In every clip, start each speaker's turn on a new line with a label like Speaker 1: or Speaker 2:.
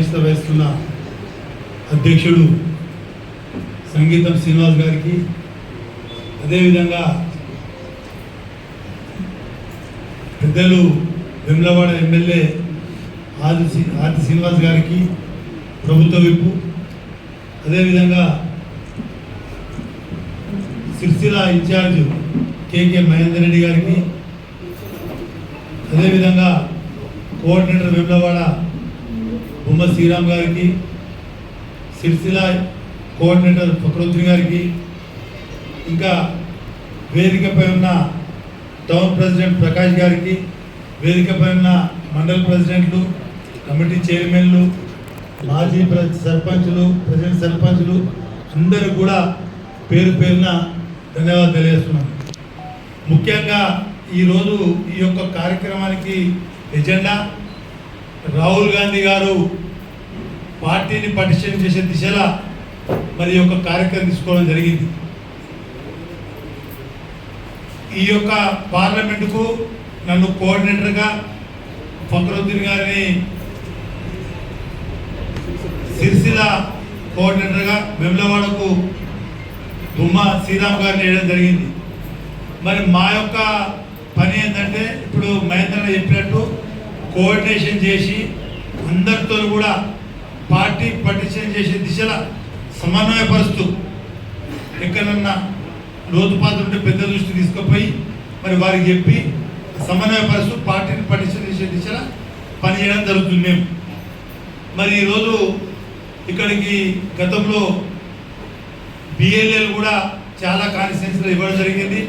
Speaker 1: అధ్యక్షత వహిస్తున్న అధ్యక్షుడు సంగీతం శ్రీనివాస్ గారికి, అదేవిధంగా పెద్దలు వెమ్లవాడ ఎమ్మెల్యే ఆది శ్రీనివాస్ గారికి, ప్రభుత్వ విప్పు, అదేవిధంగా సిరిసిల్ల ఇన్ఛార్జ్ కేకే మహేందర్ రెడ్డి గారికి, అదేవిధంగా కోఆర్డినేటర్ వెమ్లవాడ బొమ్మ శ్రీరామ్ గారికి, సిరిసిల్ల కోఆర్డినేటర్ ఫక్రుద్దీన్ గారికి, ఇంకా వేదికపై ఉన్న టౌన్ ప్రెసిడెంట్ ప్రకాష్ గారికి, వేదికపై ఉన్న మండల ప్రెసిడెంట్లు, కమిటీ చైర్మన్లు, మాజీ సర్పంచులు, ప్రెసిడెంట్ సర్పంచులు అందరూ కూడా పేరు పేరున ధన్యవాదాలు తెలియజేస్తున్నాను. ముఖ్యంగా ఈరోజు ఈ యొక్క కార్యక్రమానికి ఎజెండా రాహుల్ గాంధీ గారు పార్టీని పటిష్టం చేసే దిశలో మరి యొక్క కార్యక్రమం తీసుకోవడం జరిగింది. ఈ యొక్క పార్లమెంటుకు నన్ను కోఆర్డినేటర్గా, ఫక్రుద్దీన్ గారిని సిరిసిల్ల కోఆర్డినేటర్గా, వెమ్లవాడకు బొమ్మ శ్రీరామ్ గారిని వేయడం జరిగింది. మరి మా యొక్క పని ఏంటంటే ఇప్పుడు మహేంద్ర చెప్పినట్టు కోఆర్డినేషన్ చేసి అందరితో కూడా పార్టీ పటిష్టం చేసే దిశలో సమన్వయపరుస్తూ ఎక్కడన్నా లోతుపాత్ర ఉంటే పెద్ద దృష్టి తీసుకుపోయి మరి వారికి చెప్పి సమన్వయపరుస్తూ పార్టీని పటిష్టం చేసే దిశలో పనిచేయడం జరుగుతుంది. మేము మరి ఈరోజు ఇక్కడికి గతంలో బిఎల్ఏలు కూడా చాలా కాన్స్టిట్యున్సీలో ఇవ్వడం జరిగింది.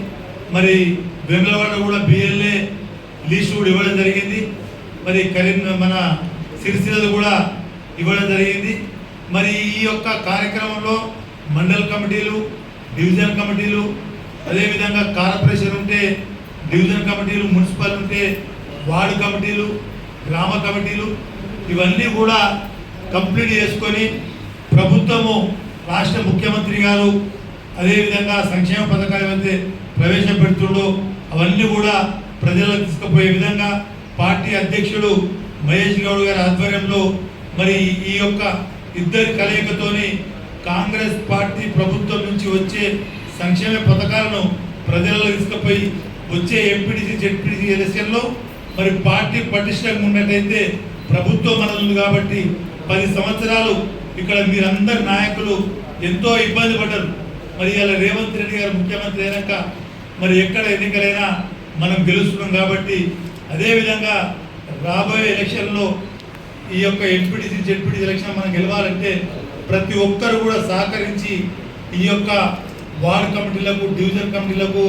Speaker 1: మరి వెమ్లవాడ కూడా బిఎల్ఏ లీస్ట్ కూడా ఇవ్వడం జరిగింది. మరి మన సిరిసిల్ల కూడా ఇవ్వడం జరిగింది. మరి ఈ యొక్క కార్యక్రమంలో మండల కమిటీలు, డివిజన్ కమిటీలు, అదేవిధంగా కార్పొరేషన్ ఉంటే డివిజన్ కమిటీలు, మున్సిపల్ ఉంటే వార్డు కమిటీలు, గ్రామ కమిటీలు ఇవన్నీ కూడా కంప్లీట్ చేసుకొని ప్రభుత్వము, రాష్ట్ర ముఖ్యమంత్రి గారు అదేవిధంగా సంక్షేమ పథకాలు ఏవైతే ప్రవేశపెడుతుండో అవన్నీ కూడా ప్రజలకు తీసుకుపోయే విధంగా పార్టీ అధ్యక్షుడు మహేష్ గౌడ్ గారి ఆధ్వర్యంలో మరి ఈ యొక్క ఇద్దరి కలయికతోని కాంగ్రెస్ పార్టీ ప్రభుత్వం నుంచి వచ్చే సంక్షేమ పథకాలను ప్రజలలో తీసుకుపోయి వచ్చే ఎంపీటీసీ, జెడ్పీటీసీ ఎలక్షన్లో మరి పార్టీ పటిష్టంగా ఉన్నట్టయితే ప్రభుత్వం మనది ఉంది కాబట్టి 10 సంవత్సరాలు ఇక్కడ మీరందరు నాయకులు ఎంతో ఇబ్బంది పడ్డారు. మరి ఇలా రేవంత్ రెడ్డి గారు ముఖ్యమంత్రి అయినాక మరి ఎక్కడ ఎన్నికలైనా మనం గెలుస్తున్నాం కాబట్టి అదేవిధంగా రాబోయే ఎలక్షన్లో ఈ యొక్క ఎంపీటీసీ, జెడ్పీటీసీ ఎలక్షన్ మనం గెలవాలంటే ప్రతి ఒక్కరు కూడా సహకరించి ఈ యొక్క వార్డు కమిటీలకు, డివిజన్ కమిటీలకు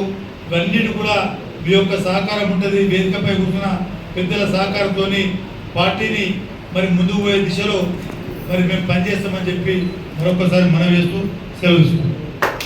Speaker 1: ఇవన్నిటి కూడా మీ యొక్క సహకారం ఉంటుంది. వేదికపై కూర్చున్న పెద్దల సహకారంతో పార్టీని మరి ముందుకు పోయే దిశలో మరి మేము పనిచేస్తామని చెప్పి మరొకసారి మనవి చేస్తూ సెలవు తీసుకుంటాం.